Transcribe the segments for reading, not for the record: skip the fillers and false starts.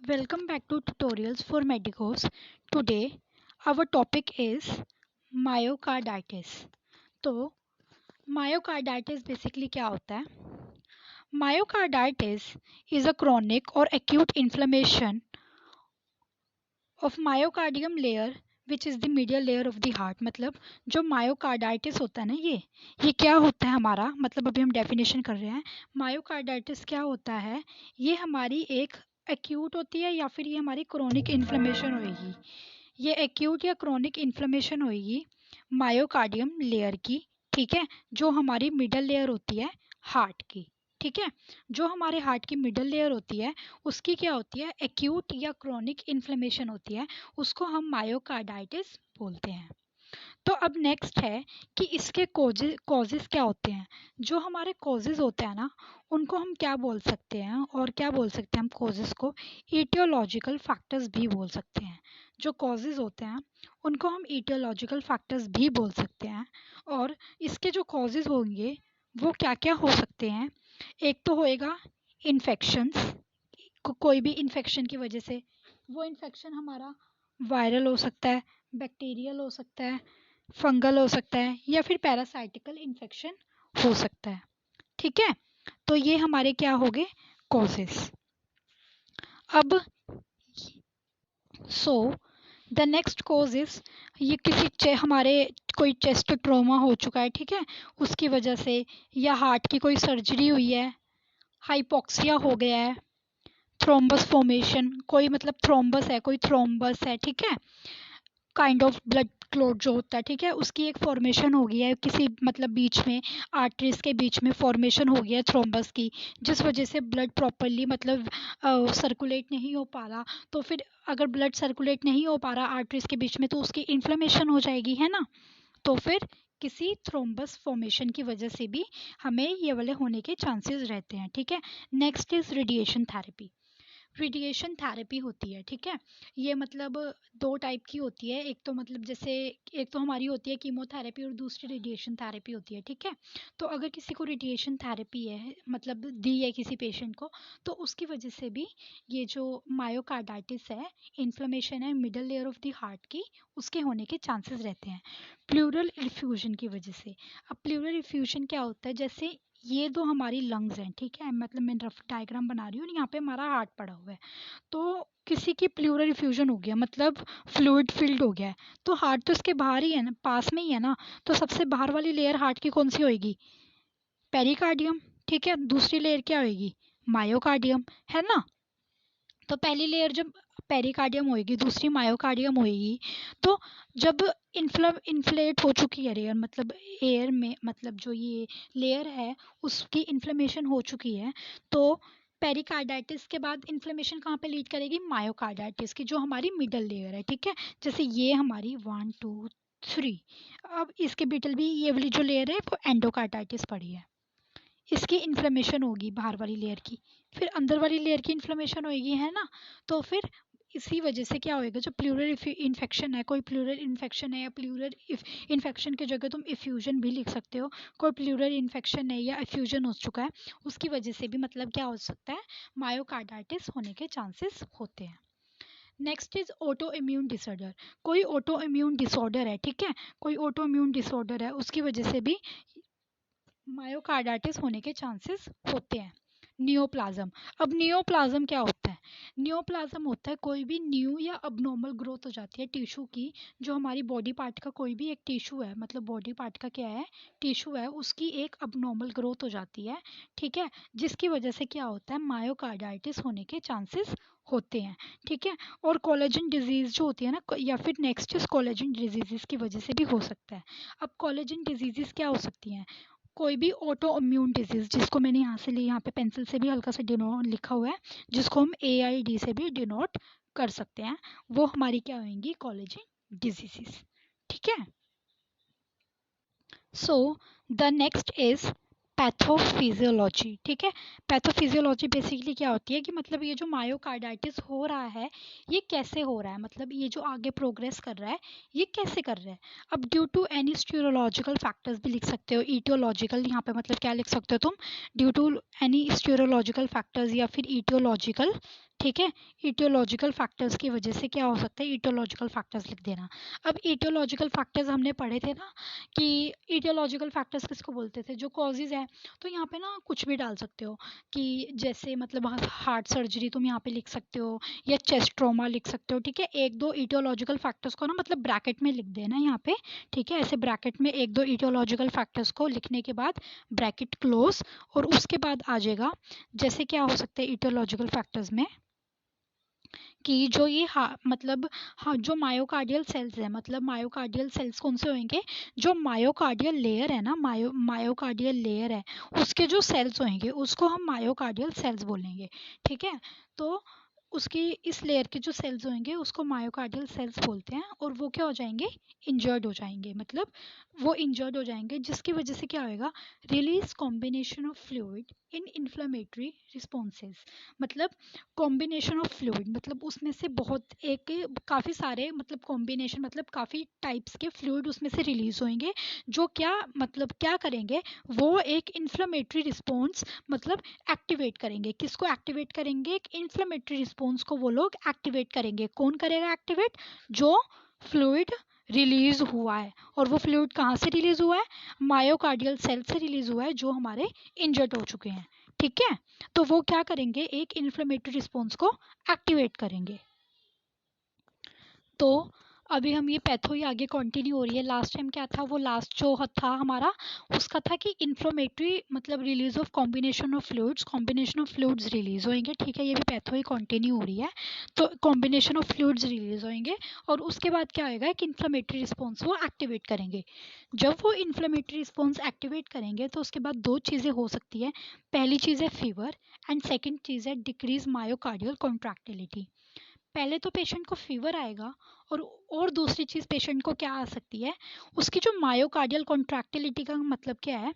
Welcome back to Tutorials for Medicos. Today our topic is myocarditis. तो myocarditis basically क्या होता है? Myocarditis is a chronic or acute inflammation of myocardium layer which is the medial layer of the heart. मतलब जो myocarditis होता है ना, ये क्या होता है हमारा, मतलब अभी हम डेफिनेशन कर रहे हैं. myocarditis क्या होता है? ये हमारी एक एक्यूट होती है या फिर ये हमारी क्रोनिक इन्फ्लेमेशन होएगी. ये एक्यूट या क्रोनिक इन्फ्लेमेशन होएगी मायोकार्डियम लेयर की. ठीक है, जो हमारी मिडल लेयर होती है हार्ट की. ठीक है, जो हमारे हार्ट की मिडल लेयर होती है उसकी क्या होती है, एक्यूट या क्रोनिक इन्फ्लेमेशन होती है, उसको हम मायोकार्डाइटिस बोलते हैं. तो अब नेक्स्ट है कि इसके कॉजेज क्या होते हैं. जो हमारे कॉजेज होते हैं ना, उनको हम क्या बोल सकते हैं, और क्या बोल सकते हैं हम कॉजेज को, ईटियोलॉजिकल फैक्टर्स भी बोल सकते हैं. जो कॉजेज होते हैं उनको हम ईटियोलॉजिकल फैक्टर्स भी बोल सकते हैं. और इसके जो कॉजेज होंगे वो क्या क्या हो सकते हैं. एक तो होएगा इन्फेक्शंस. कोई भी इन्फेक्शन की वजह से, वो इन्फेक्शन हमारा वायरल हो सकता है, बैक्टीरियल हो सकता है, फंगल हो सकता है, या फिर पैरासाइटिकल इन्फेक्शन हो सकता है. ठीक है, तो ये हमारे क्या हो गए कॉजेस. अब so the next cause is, ये हमारे कोई चेस्ट ट्रॉमा हो चुका है, ठीक है, उसकी वजह से, या हार्ट की कोई सर्जरी हुई है, हाइपोक्सिया हो गया है, थ्रोम्बस फॉर्मेशन, कोई मतलब थ्रोम्बस है, कोई थ्रोम्बस है, ठीक है, काइंड ऑफ ब्लड क्लॉट जो होता है, ठीक है, उसकी एक फॉर्मेशन हो गई है किसी मतलब बीच में, आर्टरीज के बीच में फॉर्मेशन हो गया है थ्रोम्बस की, जिस वजह से ब्लड प्रॉपरली मतलब सर्कुलेट नहीं हो पा रहा. तो फिर अगर ब्लड सर्कुलेट नहीं हो पा रहा आर्टरीज के बीच में तो उसकी इन्फ्लेमेशन हो जाएगी, है ना. तो फिर किसी थ्रोम्बस फॉर्मेशन की वजह से भी हमें ये वाले होने के चांसेस रहते हैं. ठीक है, next is radiation therapy. Radiation therapy होती है, ठीक है, ये मतलब दो टाइप की होती है. एक तो मतलब जैसे, एक तो हमारी होती है कीमोथेरेपी और दूसरी रेडिएशन थेरेपी होती है. ठीक है, तो अगर किसी को रेडिएशन थेरेपी है मतलब दी है किसी पेशेंट को, तो उसकी वजह से भी ये जो मायोकार्डाइटिस है, इन्फ्लेमेशन है middle layer of the heart की, उसके होने के चांसेस रहते हैं. प्लूरल इफ्यूजन की वजह से. अब प्लूरल इफ्यूजन क्या होता है, जैसे ये दो हमारी लंग्स हैं, ठीक है, मतलब मैं रफ डायग्राम बना रही हूँ, यहाँ पे हमारा हार्ट पड़ा हुआ है. तो किसी की प्लूरल इफ्यूजन हो गया मतलब फ्लूइड फिल्ड हो गया है, तो हार्ट तो इसके बाहर ही है ना, पास में ही है ना, तो सबसे बाहर वाली लेयर हार्ट की कौन सी होएगी, पेरिकार्डियम. ठीक है, दूसरी लेयर क्या होएगी, मायोकार्डियम, है ना. तो पहली लेयर जब पेरिकार्डियम होएगी, दूसरी मायोकार्डियम होएगी. तो जब इन्फ्लेट हो चुकी है एयर, मतलब एयर में मतलब जो ये लेयर है उसकी इन्फ्लेमेशन हो चुकी है, तो पेरिकार्डाइटिस के बाद इन्फ्लेमेशन कहाँ पे लीड करेगी, मायोकार्डाइटिस की, जो हमारी मिडल लेयर है. ठीक है, जैसे ये हमारी 1 2 3. अब इसके बीटल भी ये वाली जो लेयर है वो एंडोकार्डाइटिस पड़ी है, इसकी इन्फ्लेमेशन होगी बाहर वाली लेयर की, फिर अंदर वाली लेयर की इन्फ्लेमेशन होगी, है ना. तो फिर इसी वजह से क्या होएगा, जो प्लूरल इन्फेक्शन है, कोई प्लूरल इन्फेक्शन है या प्लूरल इन्फेक्शन की जगह तुम इफ्यूजन भी लिख सकते हो, कोई प्लूरल इन्फेक्शन है या इफ्यूजन हो चुका है, उसकी वजह से भी मतलब क्या हो सकता है, मायोकार्डाइटिस होने के चांसेस होते हैं. Next is auto immune disorder. कोई ऑटो इम्यून डिसऑर्डर है, ठीक है, कोई ऑटो इम्यून डिसऑर्डर है, उसकी वजह से भी मायोकार्डाइटिस होने के चांसेस होते हैं. नियोप्लाज्म. अब नियोप्लाज्म क्या होता है, नियोप्लाज्म होता है कोई भी न्यू या अबनॉर्मल ग्रोथ हो जाती है टिश्यू की, जो हमारी बॉडी पार्ट का कोई भी एक टिश्यू है, मतलब बॉडी पार्ट का क्या है, टिश्यू है, उसकी एक अबनॉर्मल ग्रोथ हो जाती है. ठीक है, जिसकी वजह से क्या होता है, मायोकार्डाइटिस होने के चांसेस होते हैं. ठीक है, और कोलेजन डिजीज जो होती है ना, या फिर नेक्स्ट इज कोलेजन डिजीजेस की वजह से भी हो सकता है. अब कोलेजन डिजीजेस क्या हो सकती हैं, कोई भी ऑटो इम्यून डिजीज, जिसको मैंने यहाँ से ली, यहाँ पे पेंसिल से भी हल्का सा डिनोट लिखा हुआ है, जिसको हम AID से भी डिनोट कर सकते हैं, वो हमारी क्या होंगी, कोलेजन डिजीजेस. ठीक है, so the next is pathophysiology. ठीक है, पैथोफिजियोलॉजी बेसिकली क्या होती है कि मतलब ये जो मायोकार्डाइटिस हो रहा है ये कैसे हो रहा है, मतलब ये जो आगे प्रोग्रेस कर रहा है ये कैसे कर रहा है. अब ड्यू टू एनी स्टीरोलॉजिकल फैक्टर्स भी लिख सकते हो, ईटियोलॉजिकल, यहाँ पे मतलब क्या लिख सकते हो तुम, ड्यू टू एनी स्टीरोलॉजिकल फैक्टर्स या फिर ईटियोलॉजिकल. ठीक है। ईटियोलॉजिकल फैक्टर्स की वजह से क्या हो सकता है, ईटियोलॉजिकल फैक्टर्स लिख देना। अब ईटियोलॉजिकल फैक्टर्स हमने पढ़े थे ना कि ईटियोलॉजिकल फैक्टर्स किसको बोलते थे, जो कॉजेज है। तो यहाँ पे ना कुछ भी डाल सकते हो कि जैसे मतलब हार्ट सर्जरी तुम यहाँ पे लिख सकते हो या चेस्ट ट्रॉमा लिख सकते हो। ठीक है, एक दो ईटियोलॉजिकल फैक्टर्स को ना मतलब ब्रैकेट में लिख देना यहाँ पे। ठीक है, ऐसे ब्रैकेट में एक दो ईटियोलॉजिकल फैक्टर्स को लिखने के बाद ब्रैकेट क्लोज, और उसके बाद आ जाएगा जैसे क्या हो सकते हैं ईटियोलॉजिकल फैक्टर्स में कि जो ये मतलब जो मायोकार्डियल सेल्स है, मतलब मायोकार्डियल सेल्स कौन से होंगे, जो मायोकार्डियल लेयर है ना, मायोकार्डियल लेयर है उसके जो सेल्स होंगे उसको हम मायोकार्डियल सेल्स बोलेंगे। ठीक है, तो उसकी इस लेयर के जो सेल्स होंगे उसको मायोकार्डियल सेल्स बोलते हैं, और वो क्या हो जाएंगे, इंजर्ड हो जाएंगे, मतलब वो इंजर्ड हो जाएंगे, जिसकी वजह से क्या होएगा, release combination of fluid in inflammatory responses. मतलब कॉम्बिनेशन ऑफ फ्लूइड मतलब उसमें से बहुत एक काफ़ी सारे मतलब कॉम्बिनेशन मतलब काफ़ी टाइप्स के फ्लूइड उसमें से रिलीज होंगे, जो क्या मतलब क्या करेंगे, वो एक इन्फ्लेमेटरी रिस्पॉन्स मतलब एक्टिवेट करेंगे। किसको एक्टिवेट करेंगे, एक इन्फ्लेमेटरी रिस्पॉन्स को वो लोग एक्टिवेट करेंगे। कौन करेगा एक्टिवेट, जो फ्लूइड रिलीज हुआ है, और वो फ्लूइड कहाँ से रिलीज हुआ है, मायोकार्डियल सेल से रिलीज हुआ है जो हमारे इंजर्ड हो चुके हैं। ठीक है, तो वो क्या करेंगे, एक इन्फ्लेमेटरी रिस्पॉन्स को एक्टिवेट करेंगे। तो अभी हम ये पैथो ही आगे कंटिन्यू हो रही है। लास्ट टाइम क्या था, वो लास्ट जो था हमारा उसका था कि इन्फ्लेमेटरी मतलब release of combination of fluids release होंगे। ठीक है, ये भी पैथो ही कंटिन्यू हो रही है। तो कॉम्बिनेशन ऑफ फ्लूइड्स रिलीज होंगे, और उसके बाद क्या होगा कि इन्फ्लेमेटरी रिस्पॉन्स वो एक्टिवेट करेंगे। जब वो इन्फ्लेमेटरी रिस्पॉन्स एक्टिवेट करेंगे तो उसके बाद दो चीज़ें हो सकती है। पहली चीज़ है फीवर, एंड सेकेंड चीज़ है डिक्रीज मायोकार्डियल कॉन्ट्रैक्टिलिटी। पहले तो पेशेंट को फीवर आएगा, और दूसरी चीज़ पेशेंट को क्या आ सकती है, उसकी जो मायोकार्डियल कॉन्ट्रैक्टिलिटी का मतलब क्या है,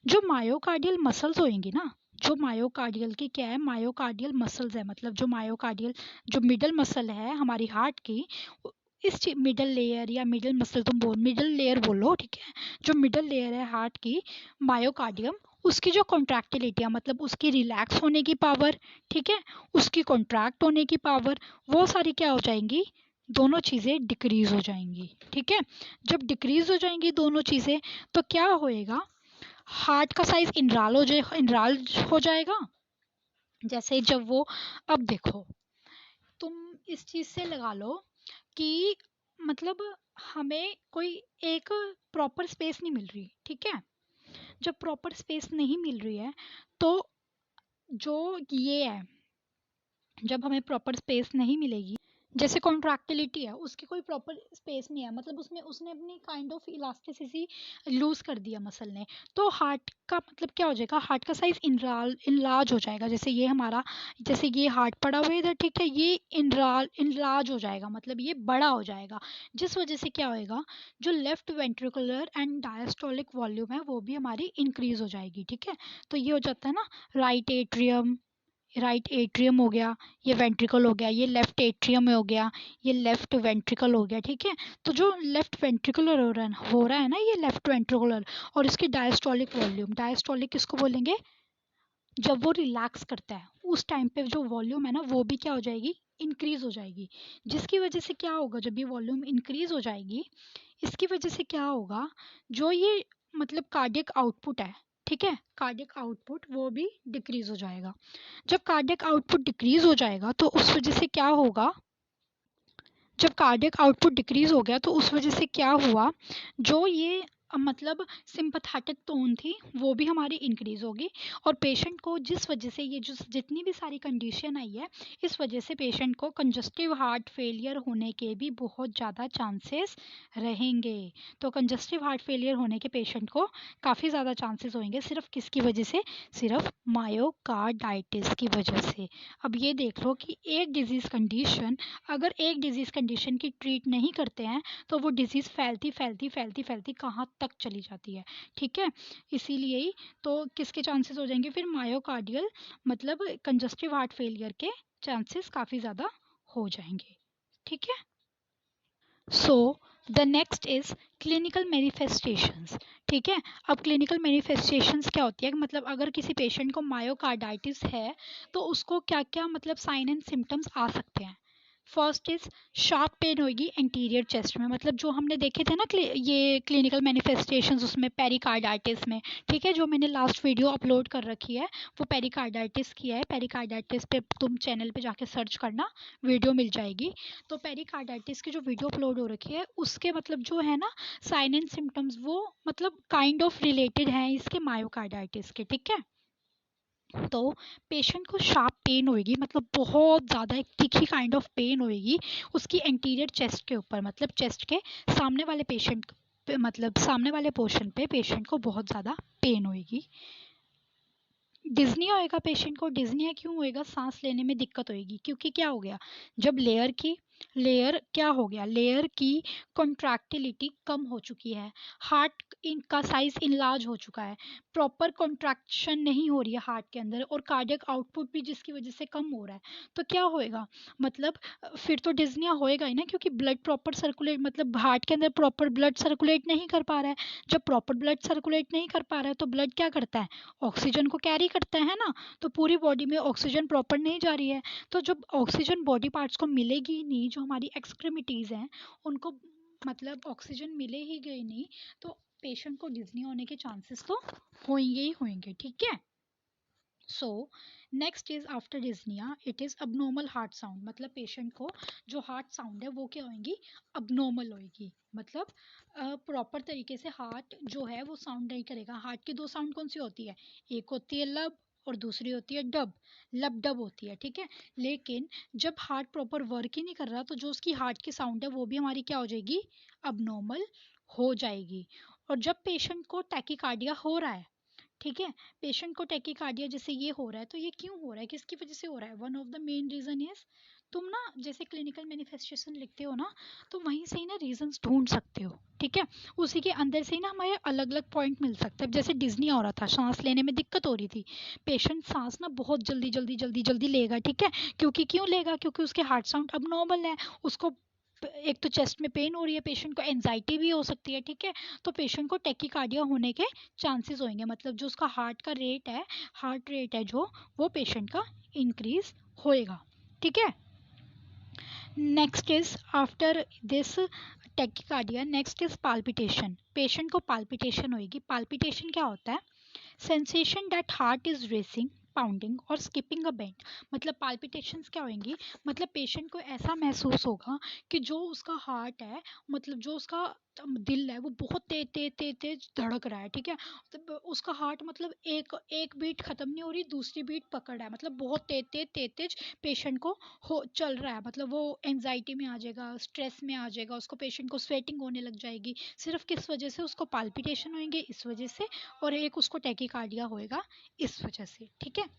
जो मायोकार्डियल मसल्स होंगी ना, जो मायोकार्डियल की क्या है, मायोकार्डियल मसल्स है, मतलब जो मायोकार्डियल जो मिडल मसल है हमारी हार्ट की, इस मिडल लेयर या मिडल मसल तुम मिडल लेयर बोलो। ठीक है, जो मिडल लेयर है हार्ट की, मायोकार्डियम, उसकी जो कॉन्ट्रैक्टिलिटी है मतलब उसकी रिलैक्स होने की पावर, ठीक है, उसकी कॉन्ट्रैक्ट होने की पावर, वो सारी क्या हो जाएंगी, दोनों चीज़ें डिक्रीज हो जाएंगी। ठीक है, जब डिक्रीज हो जाएंगी दोनों चीज़ें तो क्या होएगा, हार्ट का साइज इनराल हो जाएगा। जैसे जब वो, अब देखो तुम इस चीज़ से लगा लो कि मतलब हमें कोई एक प्रॉपर स्पेस नहीं मिल रही। ठीक है, जब प्रॉपर स्पेस नहीं मिल रही है तो जो ये है, जब हमें प्रॉपर स्पेस नहीं मिलेगी, जैसे कॉन्ट्रैक्टिलिटी है उसकी कोई प्रॉपर स्पेस नहीं है, मतलब उसमें उसने अपनी काइंड ऑफ इलास्टिसिटी लूज कर दिया मसल ने, तो हार्ट का मतलब क्या हो जाएगा, हार्ट का साइज इनलार्ज हो जाएगा। जैसे ये हमारा, जैसे ये हार्ट पड़ा हुआ है इधर, ठीक है, ये इनलार्ज हो जाएगा, मतलब ये बड़ा हो जाएगा, जिस वजह से क्या होएगा, जो left ventricular and diastolic volume है वो भी हमारी इंक्रीज हो जाएगी। ठीक है, तो ये हो जाता है ना, राइट एट्रियम हो गया, ये वेंट्रिकल हो गया, ये लेफ्ट एट्रियम हो गया, ये लेफ्ट वेंट्रिकल हो गया। ठीक है, तो जो लेफ्ट वेंट्रिकुलर हो रहा है ना, ये लेफ्ट वेंट्रिकुलर, और इसकी डायस्टोलिक वॉल्यूम, डायस्टोलिक किसको बोलेंगे, जब वो रिलैक्स करता है उस टाइम पे जो वॉल्यूम है ना वो भी क्या हो जाएगी, इंक्रीज हो जाएगी। जिसकी वजह से क्या होगा, जब ये वॉल्यूम इंक्रीज हो जाएगी, इसकी वजह से क्या होगा, जो ये मतलब कार्डियक आउटपुट है, ठीक है, कार्डियक आउटपुट वो भी डिक्रीज हो जाएगा। जब कार्डियक आउटपुट डिक्रीज हो जाएगा तो उस वजह से क्या होगा, जब कार्डियक आउटपुट डिक्रीज हो गया तो उस वजह से क्या हुआ, जो ये मतलब सिंपथेटिक टोन थी वो भी हमारी इंक्रीज होगी, और पेशेंट को जिस वजह से ये जो जितनी भी सारी कंडीशन आई है, इस वजह से पेशेंट को कंजस्टिव हार्ट फेलियर होने के भी बहुत ज़्यादा चांसेस रहेंगे। तो कंजस्टिव हार्ट फेलियर होने के पेशेंट को काफ़ी ज़्यादा चांसेस होंगे, सिर्फ किसकी वजह से, सिर्फ मायोकार्डाइटिस की वजह से। अब ये देख लो कि एक डिजीज़ कंडीशन, अगर एक डिजीज़ कंडीशन की ट्रीट नहीं करते हैं तो वो डिजीज़ फैलती फैलती फैलती फैलती कहाँ तक चली जाती है। ठीक है, इसीलिए ही तो किसके चांसेस हो जाएंगे फिर, मायोकार्डियल मतलब कंजस्टिव हार्ट फेलियर के चांसेस काफ़ी ज़्यादा हो जाएंगे। ठीक है, so the next is clinical manifestations. ठीक है, अब क्लिनिकल मैनिफेस्टेशंस क्या होती है, मतलब अगर किसी पेशेंट को मायोकार्डाइटिस है तो उसको क्या क्या मतलब साइन एंड सिम्टम्स आ सकते हैं। फर्स्ट इज शार्प पेन होगी एंटीरियर चेस्ट में, मतलब जो हमने देखे थे ना ये क्लिनिकल मैनिफेस्टेशंस उसमें पेरिकार्डाइटिस में। ठीक है, जो मैंने लास्ट वीडियो अपलोड कर रखी है वो पेरिकार्डाइटिस की है। पेरिकार्डाइटिस पे तुम चैनल पे जाके सर्च करना, वीडियो मिल जाएगी। तो पेरिकार्डाइटिस की जो वीडियो अपलोड हो रखी है उसके मतलब जो है ना साइन एंड सिम्टम्स वो मतलब काइंड ऑफ रिलेटेड हैं इसके मायोकार्डाइटिस के। ठीक है, तो पेशेंट को शार्प पेन होएगी, मतलब बहुत ज़्यादा एक तीखी काइंड ऑफ पेन होएगी उसकी एंटीरियर चेस्ट के ऊपर, मतलब चेस्ट के सामने वाले पेशेंट मतलब सामने वाले पोर्शन पे पेशेंट को बहुत ज़्यादा पेन होएगी। डिज़निया होएगा पेशेंट को। डिज़निया क्यों होएगा, सांस लेने में दिक्कत होएगी, क्योंकि क्या हो गया, जब लेयर क्या हो गया, लेयर की कॉन्ट्रैक्टिलिटी कम हो चुकी है, हार्ट इनका साइज इनलार्ज हो चुका है, प्रॉपर कॉन्ट्रैक्शन नहीं हो रही है हार्ट के अंदर, और कार्डियक आउटपुट भी जिसकी वजह से कम हो रहा है। तो क्या होएगा, मतलब फिर तो डिज़निया होएगा ही ना, क्योंकि ब्लड प्रॉपर सर्कुलेट मतलब हार्ट के अंदर प्रॉपर ब्लड सर्कुलेट नहीं कर पा रहा है। जब प्रॉपर ब्लड सर्कुलेट नहीं कर पा रहा है तो ब्लड क्या करता है, ऑक्सीजन को कैरी करता है ना, तो पूरी बॉडी में ऑक्सीजन प्रॉपर नहीं जा रही है। तो जब ऑक्सीजन बॉडी पार्ट्स को मिलेगी ही नहीं, जो हमारी एक्सट्रीमिटीज़ हैं उनको मतलब ऑक्सीजन मिले ही गई नहीं, तो पेशेंट को डिज़नी होने के चांसेस तो होंगे ही होंगे। ठीक है, so next is after dyspnea it is abnormal heart sound, मतलब पेशेंट को जो हार्ट साउंड है वो क्या होगी, अबनॉर्मल होगी, मतलब प्रॉपर तरीके से हार्ट जो है वो साउंड नहीं करेगा। हार्ट की दो साउंड कौन सी होती है, एक होती है लब और दूसरी होती है डब, लब डब होती है। ठीक है, लेकिन जब हार्ट प्रॉपर वर्क ही नहीं कर रहा तो जो उसकी हार्ट की साउंड है वो भी हमारी क्या हो जाएगी, अबनॉर्मल हो जाएगी। और जब पेशेंट को टैकीकार्डिया हो रहा है, ठीक है, पेशेंट को टैकीकार्डिया जैसे ये हो रहा है, तो ये क्यों हो रहा है, किसकी वजह से हो रहा है, one of the main reason is, तुम ना जैसे क्लिनिकल मैनिफेस्टेशन लिखते हो ना तो वहीं से ही ना रीजंस ढूंढ सकते हो। ठीक है, उसी के अंदर से ही ना हमें अलग अलग पॉइंट मिल सकता है। जैसे डिज़निया हो रहा था, सांस लेने में दिक्कत हो रही थी, पेशेंट सांस ना बहुत जल्दी जल्दी जल्दी जल्दी लेगा। ठीक है, क्योंकि क्यों लेगा, क्योंकि उसके हार्ट साउंड अब नॉर्मल है, उसको एक तो चेस्ट में पेन हो रही है, पेशेंट को एंजाइटी भी हो सकती है। ठीक है, तो पेशेंट को टैकीकार्डिया होने के चांसेस होंगे, मतलब जो उसका हार्ट का रेट है, हार्ट रेट है जो, वो पेशेंट का इंक्रीज होएगा। ठीक है, next is after this tachycardia next is palpitation, patient को पाल्पिटेशन होएगी। पाल्पिटेशन क्या होता है, sensation that heart is racing, pounding और स्किपिंग अ बीट, मतलब पाल्पिटेशंस क्या होंगी, मतलब पेशेंट को ऐसा महसूस होगा कि जो उसका हार्ट है, मतलब जो उसका दिल है वो बहुत तेज तेज तेज तेज धड़क रहा है। ठीक है, तो उसका हार्ट मतलब एक एक बीट खत्म नहीं हो रही, दूसरी बीट पकड़ रहा है, मतलब बहुत तेज तेज तेज तेज पेशेंट को हो चल रहा है, मतलब वो एंजाइटी में आ जाएगा, स्ट्रेस में आ जाएगा, उसको पेशेंट को स्वेटिंग होने लग जाएगी। सिर्फ किस वजह से, उसको पाल्पिटेशन होंगे इस वजह से, और एक उसको टैकीकार्डिया होएगा इस वजह से। ठीक है,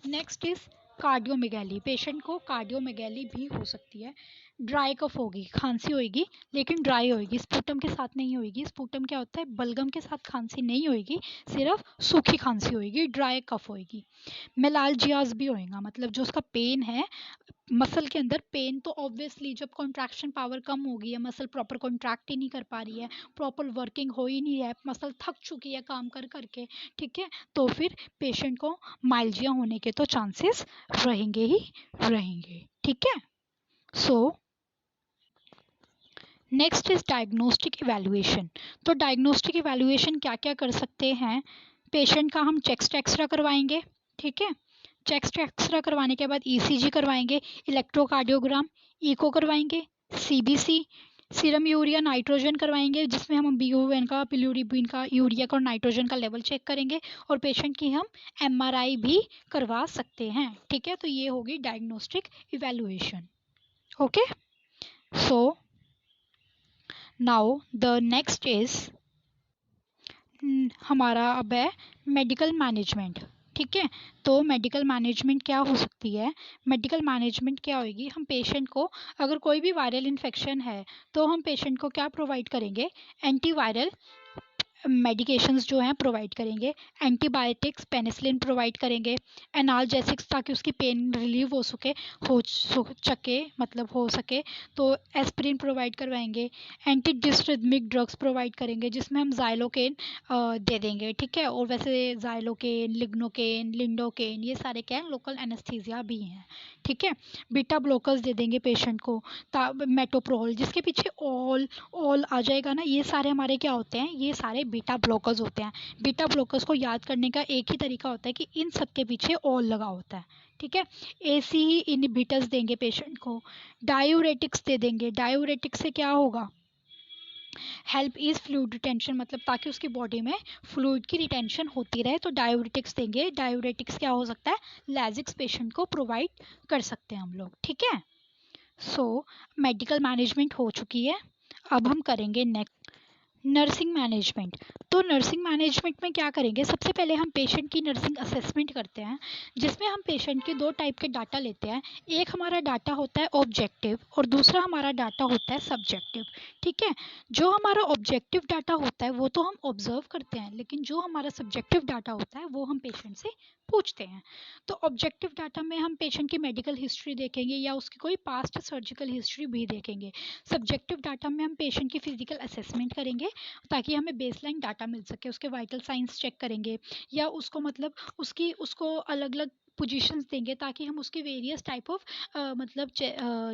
नेक्स्ट इज कार्डियोमेगैली, पेशेंट को कार्डियोमेगैली भी हो सकती है। ड्राई कफ होगी, खांसी होगी लेकिन ड्राई होगी, स्पूटम के साथ नहीं होगी। स्पूटम क्या होता है, बलगम के साथ खांसी नहीं होगी, सिर्फ सूखी खांसी होगी, ड्राई कफ होगी। मेलाल्जियाज भी होएगा, मतलब जो उसका पेन है मसल के अंदर, पेन तो ऑब्वियसली जब कॉन्ट्रैक्शन पावर कम हो गई है, मसल प्रॉपर कॉन्ट्रैक्ट ही नहीं कर पा रही है, प्रॉपर वर्किंग हो ही नहीं है, मसल थक चुकी है काम कर करके। ठीक है, तो फिर पेशेंट को माइल्जिया होने के तो चांसेस रहेंगे ही रहेंगे। ठीक है, so next is diagnostic evaluation. तो डायग्नोस्टिक इवैल्यूएशन क्या क्या कर सकते हैं, पेशेंट का हम चेस्ट एक्सरा करवाएंगे। ठीक है, चेस्ट एक्सरा करवाने के बाद ईसीजी करवाएंगे, इलेक्ट्रोकार्डियोग्राम, इको करवाएंगे, सीबीसी, सीरम यूरिया नाइट्रोजन करवाएंगे जिसमें हम बीयूएन का, बिलिरुबिन का, यूरिया का और नाइट्रोजन का लेवल चेक करेंगे, और पेशेंट की हम एमआरआई भी करवा सकते हैं। ठीक है, तो ये होगी diagnostic evaluation. Okay, so now the next is हमारा अब है मेडिकल मैनेजमेंट। ठीक है, तो मेडिकल मैनेजमेंट क्या हो सकती है, मेडिकल मैनेजमेंट क्या होगी, हम पेशेंट को अगर कोई भी वायरल इन्फेक्शन है तो हम पेशेंट को क्या प्रोवाइड करेंगे, एंटीवायरल मेडिकेशंस जो हैं प्रोवाइड करेंगे, एंटीबायोटिक्स पेनिसिलिन प्रोवाइड करेंगे, एनाल्जेसिक्स ताकि उसकी पेन रिलीव हो सके मतलब हो सके तो एस्पिरिन प्रोवाइड करवाएंगे, एंटी डिस्रिथमिक ड्रग्स प्रोवाइड करेंगे जिसमें हम जाइलोकेन दे देंगे, ठीक है। और वैसे जाइलोकेन, लिग्नोकेन, लिंडोकेन ये सारे क्या हैं, लोकल एनेस्थीसिया भी हैं, ठीक है। बीटा ब्लॉकर्स दे देंगे पेशेंट को, मेटोप्रोल जिसके पीछे ऑल आ जाएगा ना, ये सारे हमारे क्या होते हैं, ये सारे बीटा ब्लॉकर्स होते हैं। बीटा ब्लॉकर्स को याद करने का एक ही तरीका होता है कि इन सब के पीछे ऑल लगा होता है, ठीक है। एसी ही इनहिबिटर्स देंगे पेशेंट को, डायूरेटिक्स दे देंगे। डायूरेटिक्स से क्या होगा, हेल्प इज फ्लूइड रिटेंशन, मतलब ताकि उसकी बॉडी में फ्लूइड की रिटेंशन होती रहे तो डायूरेटिक्स देंगे। डायूरेटिक्स क्या हो सकता है, लैजिक्स पेशेंट को प्रोवाइड कर सकते हैं हम लोग, ठीक है। सो मेडिकल मैनेजमेंट हो चुकी है, अब हम करेंगे नेक्स्ट नर्सिंग मैनेजमेंट। तो नर्सिंग मैनेजमेंट में क्या करेंगे, सबसे पहले हम पेशेंट की नर्सिंग असेसमेंट करते हैं जिसमें हम पेशेंट के दो टाइप के डाटा लेते हैं। एक हमारा डाटा होता है ऑब्जेक्टिव और दूसरा हमारा डाटा होता है सब्जेक्टिव, ठीक है। जो हमारा ऑब्जेक्टिव डाटा होता है वो तो हम ऑब्जर्व करते हैं, लेकिन जो हमारा सब्जेक्टिव डाटा होता है वो हम पेशेंट से पूछते हैं। तो ऑब्जेक्टिव डाटा में हम पेशेंट की मेडिकल हिस्ट्री देखेंगे या उसकी कोई पास्ट सर्जिकल हिस्ट्री भी देखेंगे। सब्जेक्टिव डाटा में हम पेशेंट की फिजिकल असेसमेंट करेंगे ताकि हमें बेसलाइन डाटा मिल सके, उसके वाइटल साइंस चेक करेंगे या उसको मतलब उसको अलग अलग पोजीशंस देंगे ताकि हम उसके वेरियस टाइप ऑफ मतलब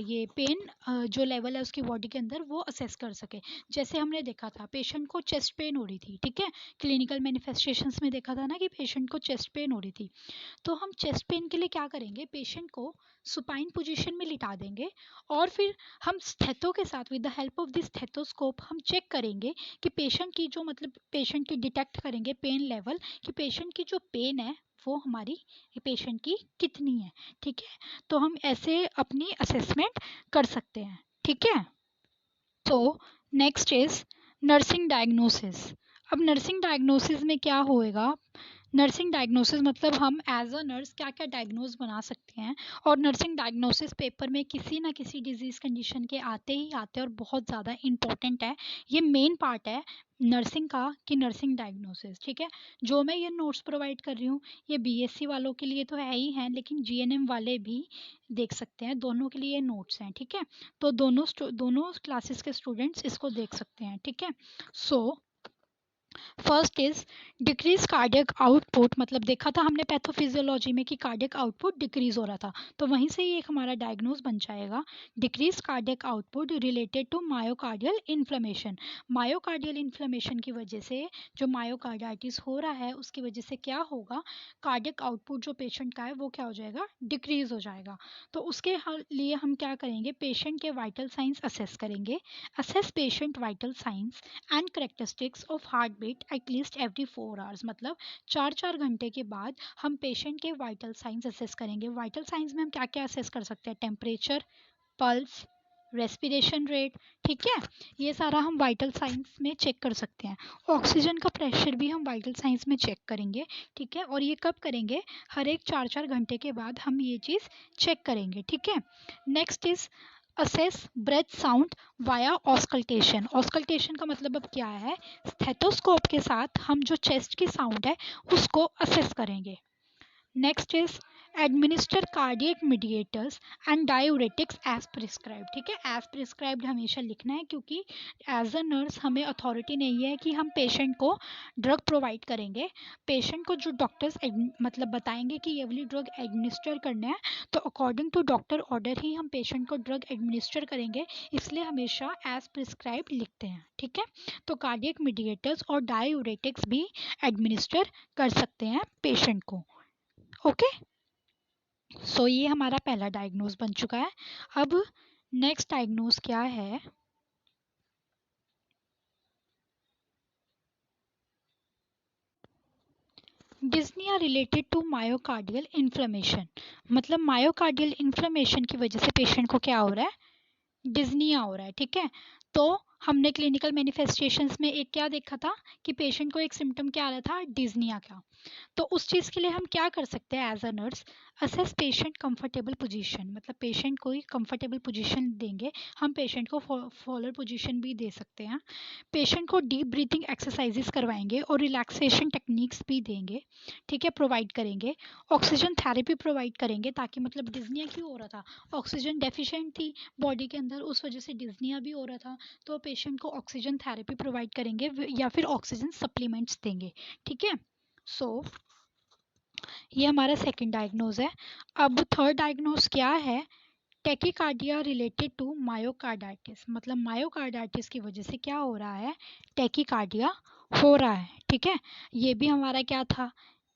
ये पेन जो लेवल है उसकी बॉडी के अंदर वो असेस कर सके। जैसे हमने देखा था पेशेंट को चेस्ट पेन हो रही थी, ठीक है, क्लिनिकल मैनिफेस्टेशंस में देखा था ना कि पेशेंट को चेस्ट पेन हो रही थी। तो हम चेस्ट पेन के लिए क्या करेंगे, पेशेंट को सुपाइन पोजीशन में लिटा देंगे और फिर हम स्थेथो के साथ with the help of this stethoscope हम चेक करेंगे कि पेशेंट की जो मतलब पेशेंट की डिटेक्ट करेंगे पेन लेवल कि पेशेंट की जो पेन है वो हमारी पेशेंट की कितनी है, ठीक है। तो हम ऐसे अपनी असेसमेंट कर सकते हैं, ठीक है। तो नेक्स्ट इज नर्सिंग डायग्नोसिस। अब नर्सिंग डायग्नोसिस में क्या होएगा, नर्सिंग डायग्नोसिस मतलब हम एज अ नर्स क्या क्या डायग्नोज बना सकते हैं। और नर्सिंग डायग्नोसिस पेपर में किसी ना किसी डिजीज़ कंडीशन के आते ही आते हैं और बहुत ज़्यादा इंपॉर्टेंट है, ये मेन पार्ट है नर्सिंग का कि नर्सिंग डायग्नोसिस, ठीक है। जो मैं ये नोट्स प्रोवाइड कर रही हूँ ये बीएससी वालों के लिए तो है ही हैं, लेकिन जीएनएम वाले भी देख सकते हैं, दोनों के लिए नोट्स हैं, ठीक है। तो दोनों क्लासेस के स्टूडेंट्स इसको देख सकते हैं, ठीक है। So first is decrease cardiac output, मतलब देखा था हमने पैथोफिजियोलॉजी में कि कार्डियक आउटपुट डिक्रीज हो रहा था, तो वहीं से ही एक हमारा डायग्नोज बन जाएगा। Decrease cardiac output related to myocardial inflammation. Myocardial inflammation की वजह से जो मायोकार्डाइटिस हो रहा है उसकी वजह से क्या होगा, कार्डियक आउटपुट जो पेशेंट का है वो क्या हो जाएगा, डिक्रीज हो जाएगा। तो उसके लिए हम क्या करेंगे, पेशेंट के वाइटल साइंस असेस करेंगे। Assess patient vital signs and characteristics of heart beat at least every 4 hours, मतलब 4 घंटे के बाद हम पेशेंट के वाइटल साइंस असेस करेंगे। वाइटल साइंस में हम क्या क्या असेस कर सकते हैं, टेम्परेचर, पल्स, रेस्पिरेशन रेट, ठीक है, ये सारा हम वाइटल साइंस में चेक कर सकते हैं। ऑक्सीजन का प्रेशर भी हम वाइटल साइंस में चेक करेंगे, ठीक है। और ये कब करेंगे, हर एक 4 घंटे के बाद हम ये चीज़ चेक करेंगे, ठीक है। Next is assess breath sound via auscultation. Auscultation का मतलब अब क्या है, स्टेथोस्कोप के साथ हम जो चेस्ट की साउंड है उसको असेस करेंगे। Next is administer cardiac mediators and diuretics as prescribe, ठीक है। एज प्रिस्क्राइब्ड हमेशा लिखना है क्योंकि एज अ नर्स हमें अथॉरिटी नहीं है कि हम पेशेंट को ड्रग प्रोवाइड करेंगे। पेशेंट को जो डॉक्टर्स मतलब बताएंगे कि ये वाली ड्रग एडमिनिस्टर करना है तो अकॉर्डिंग टू डॉक्टर ऑर्डर ही हम पेशेंट को ड्रग एडमिनिस्टर करेंगे, इसलिए हमेशा एज प्रिस्क्राइब्ड लिखते हैं, ठीक है। तो कार्डियक मीडिएटर्स और डायूरेटिक्स भी एडमिनिस्टर कर सकते हैं पेशेंट को, ओके। सो ये हमारा पहला डायग्नोज बन चुका है। अब नेक्स्ट डायग्नोज क्या है, dyspnoea related to myocardial inflammation, मतलब मायोकार्डियल इन्फ्लेमेशन की वजह से पेशेंट को क्या हो रहा है, डिज्निया हो रहा है, ठीक है। तो हमने क्लिनिकल मैनिफेस्टेशंस में एक क्या देखा था कि पेशेंट को एक सिम्टम क्या आ रहा था, डिज्निया का। तो उस चीज़ के लिए हम क्या कर सकते हैं as a nurse, assess patient comfortable position, मतलब पेशेंट को ही कंफर्टेबल पोजीशन देंगे, हम पेशेंट को फॉलोअर पोजीशन भी दे सकते हैं। पेशेंट को डीप ब्रीथिंग एक्सरसाइजेस करवाएंगे और रिलैक्सेशन टेक्निक्स भी देंगे, ठीक है, प्रोवाइड करेंगे। ऑक्सीजन थेरेपी प्रोवाइड करेंगे, ताकि मतलब डिज्निया क्यों हो रहा था, ऑक्सीजन डेफिशिएंट थी बॉडी के अंदर, उस वजह से डिज्निया भी हो रहा था, तो पेशेंट को ऑक्सीजन थेरेपी प्रोवाइड करेंगे या फिर ऑक्सीजन सप्लीमेंट्स देंगे, ठीक है। सो ये हमारा सेकंड डायग्नोज है। अब थर्ड डायग्नोज क्या है, टेकिकार्डिया रिलेटेड टू मायोकार्डाइटिस, मतलब मायोकार्डाइटिस की वजह से क्या हो रहा है, टेकिकार्डिया हो रहा है, ठीक है। ये भी हमारा क्या था,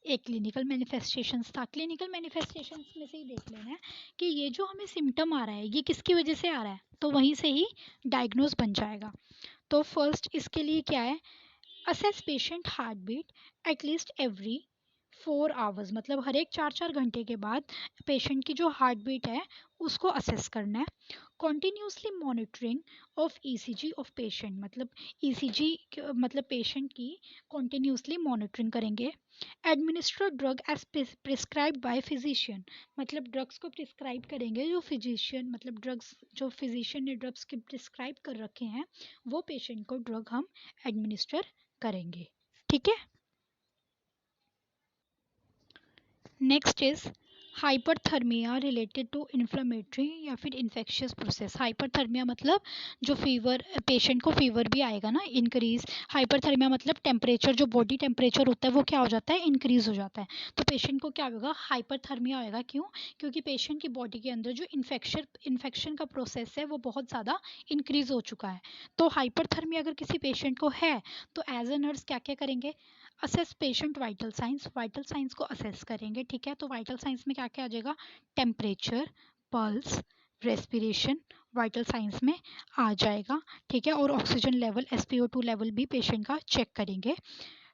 एक क्लिनिकल मैनिफेस्टेशंस था। क्लिनिकल मैनिफेस्टेशंस में से ही देख लेना है कि ये जो हमें सिम्टम आ रहा है ये किसकी वजह से आ रहा है, तो वहीं से ही डायग्नोज बन जाएगा। तो फर्स्ट इसके लिए क्या है, assess patient heart beat at least every 4 hours, मतलब हर एक 4-4 घंटे के बाद पेशेंट की जो हार्ट बीट है उसको असेस करना है। Continuously monitoring of ECG of patient, मतलब ईसीजी मतलब पेशेंट की कॉन्टीन्यूसली मॉनिटरिंग करेंगे। Administer drug as prescribed by physician, मतलब ड्रग्स को प्रिस्क्राइब करेंगे जो फिजिशियन, मतलब ड्रग्स जो फिजिशियन ने ड्रग्स के प्रिस्क्राइब कर रखे हैं वो पेशेंट को ड्रग हम एडमिनिस्टर करेंगे, ठीक है। Next is hyperthermia related to inflammatory या फिर इन्फेक्शियस प्रोसेस। हाइपरथर्मिया मतलब जो फीवर, पेशेंट को फीवर भी आएगा ना, इंक्रीज। हाइपरथर्मिया मतलब टेम्परेचर, जो बॉडी टेम्परेचर होता है वो क्या हो जाता है, इंक्रीज हो जाता है। तो पेशेंट को क्या होगा, हाइपरथर्मिया होएगा। क्यों, क्योंकि पेशेंट की बॉडी के अंदर जो इन्फेक्शन का प्रोसेस है वो बहुत ज़्यादा इंक्रीज हो चुका है। तो हाइपरथर्मिया अगर किसी पेशेंट को है तो एज अ नर्स क्या क्या करेंगे, assess patient vital science, vital science को असेस करेंगे, ठीक है। तो वाइटल साइंस में क्या क्या आ जाएगा, temperature, pulse, respiration vital signs में आ जाएगा, ठीक है। और ऑक्सीजन लेवल, SpO2 लेवल भी पेशेंट का चेक करेंगे।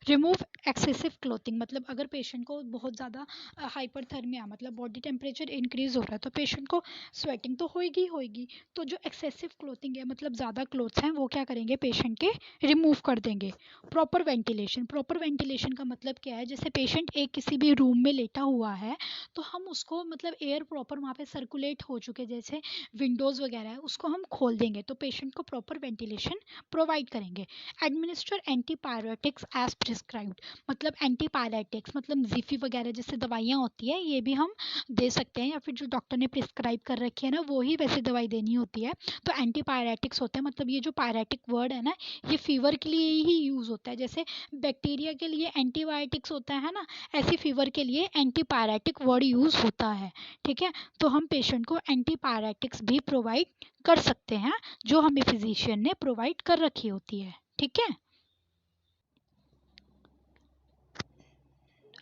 रिमूव एक्सेसिव क्लोथिंग, मतलब अगर पेशेंट को बहुत ज़्यादा हाइपरथर्मिया मतलब बॉडी टेम्परेचर इंक्रीज हो रहा है तो पेशेंट को स्वेटिंग तो होएगी होएगी, तो जो एक्सेसिव क्लोथिंग है मतलब ज़्यादा क्लोथ्स हैं वो क्या करेंगे, पेशेंट के रिमूव कर देंगे। प्रॉपर वेंटिलेशन, प्रॉपर वेंटिलेशन का मतलब क्या है, जैसे पेशेंट एक किसी भी रूम में लेटा हुआ है तो हम उसको मतलब एयर प्रॉपर वहाँ पे सर्कुलेट हो चुके, जैसे विंडोज़ वगैरह है उसको हम खोल देंगे, तो पेशेंट को प्रॉपर वेंटिलेशन प्रोवाइड करेंगे। एडमिनिस्टर एंटीपायरेटिक्स एज प्रिस्क्राइब्ड, मतलब एंटीपायरेटिक्स मतलब जीफी वगैरह जैसे दवाइयाँ होती है ये भी हम दे सकते हैं, या फिर जो डॉक्टर ने प्रिस्क्राइब कर रखी है ना वो ही वैसे दवाई देनी होती है। तो एंटीपायरेटिक्स होते हैं, मतलब ये जो पायरेटिक वर्ड है ना ये फीवर के लिए ही यूज़ होता है, जैसे बैक्टीरिया के लिए एंटीबायोटिक्स होता है ना, ऐसे फीवर के लिए एंटीपायरेटिक वर्ड यूज़ होता है, ठीक है। तो हम पेशेंट को एंटीपायरेटिक्स भी प्रोवाइड कर सकते हैं जो हमें फिजिशियन ने प्रोवाइड कर रखी होती है, ठीक है।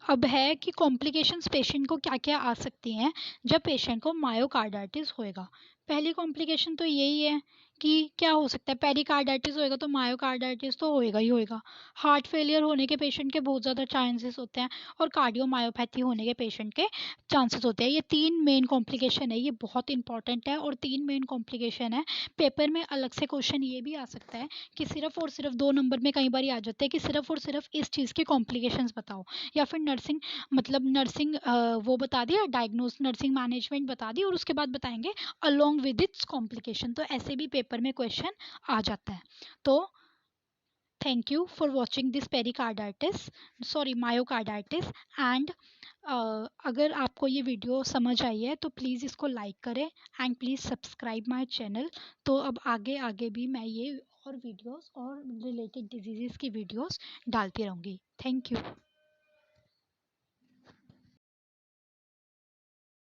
अब है कि कॉम्प्लिकेशंस पेशेंट को क्या क्या आ सकती हैं जब पेशेंट को मायोकार्डाइटिस होएगा। पहली कॉम्प्लिकेशन तो यही है कि क्या हो सकता है, पेरिकार्डाइटिस होएगा तो मायोकार्डाइटिस तो होएगा ही होएगा। हार्ट फेलियर होने के पेशेंट के बहुत ज़्यादा चांसेस होते हैं, और कार्डियोमायोपैथी होने के पेशेंट के चांसेस होते हैं। ये 3 मेन कॉम्प्लिकेशन है, ये बहुत इंपॉर्टेंट है और 3 मेन कॉम्प्लिकेशन है। पेपर में अलग से क्वेश्चन ये भी आ सकता है कि सिर्फ और सिर्फ 2 नंबर में कई बार आ जाता है कि सिर्फ और सिर्फ इस चीज़ की कॉम्प्लिकेशंस बताओ, या फिर नर्सिंग मतलब नर्सिंग वो बता दिया, डायग्नोस नर्सिंग मैनेजमेंट बता दी और उसके बाद बताएंगे अलोंग विद इट्स कॉम्प्लिकेशन, तो ऐसे भी पेपर में क्वेश्चन आ जाता है। तो thank you for watching this pericarditis, sorry myocarditis and अगर आपको ये वीडियो समझ आई है तो प्लीज़ इसको लाइक करें and please subscribe my channel. तो अब आगे आगे भी मैं ये और वीडियोस और रिलेटेड डिजीज़ की वीडियोस डालती रहूँगी। Thank you.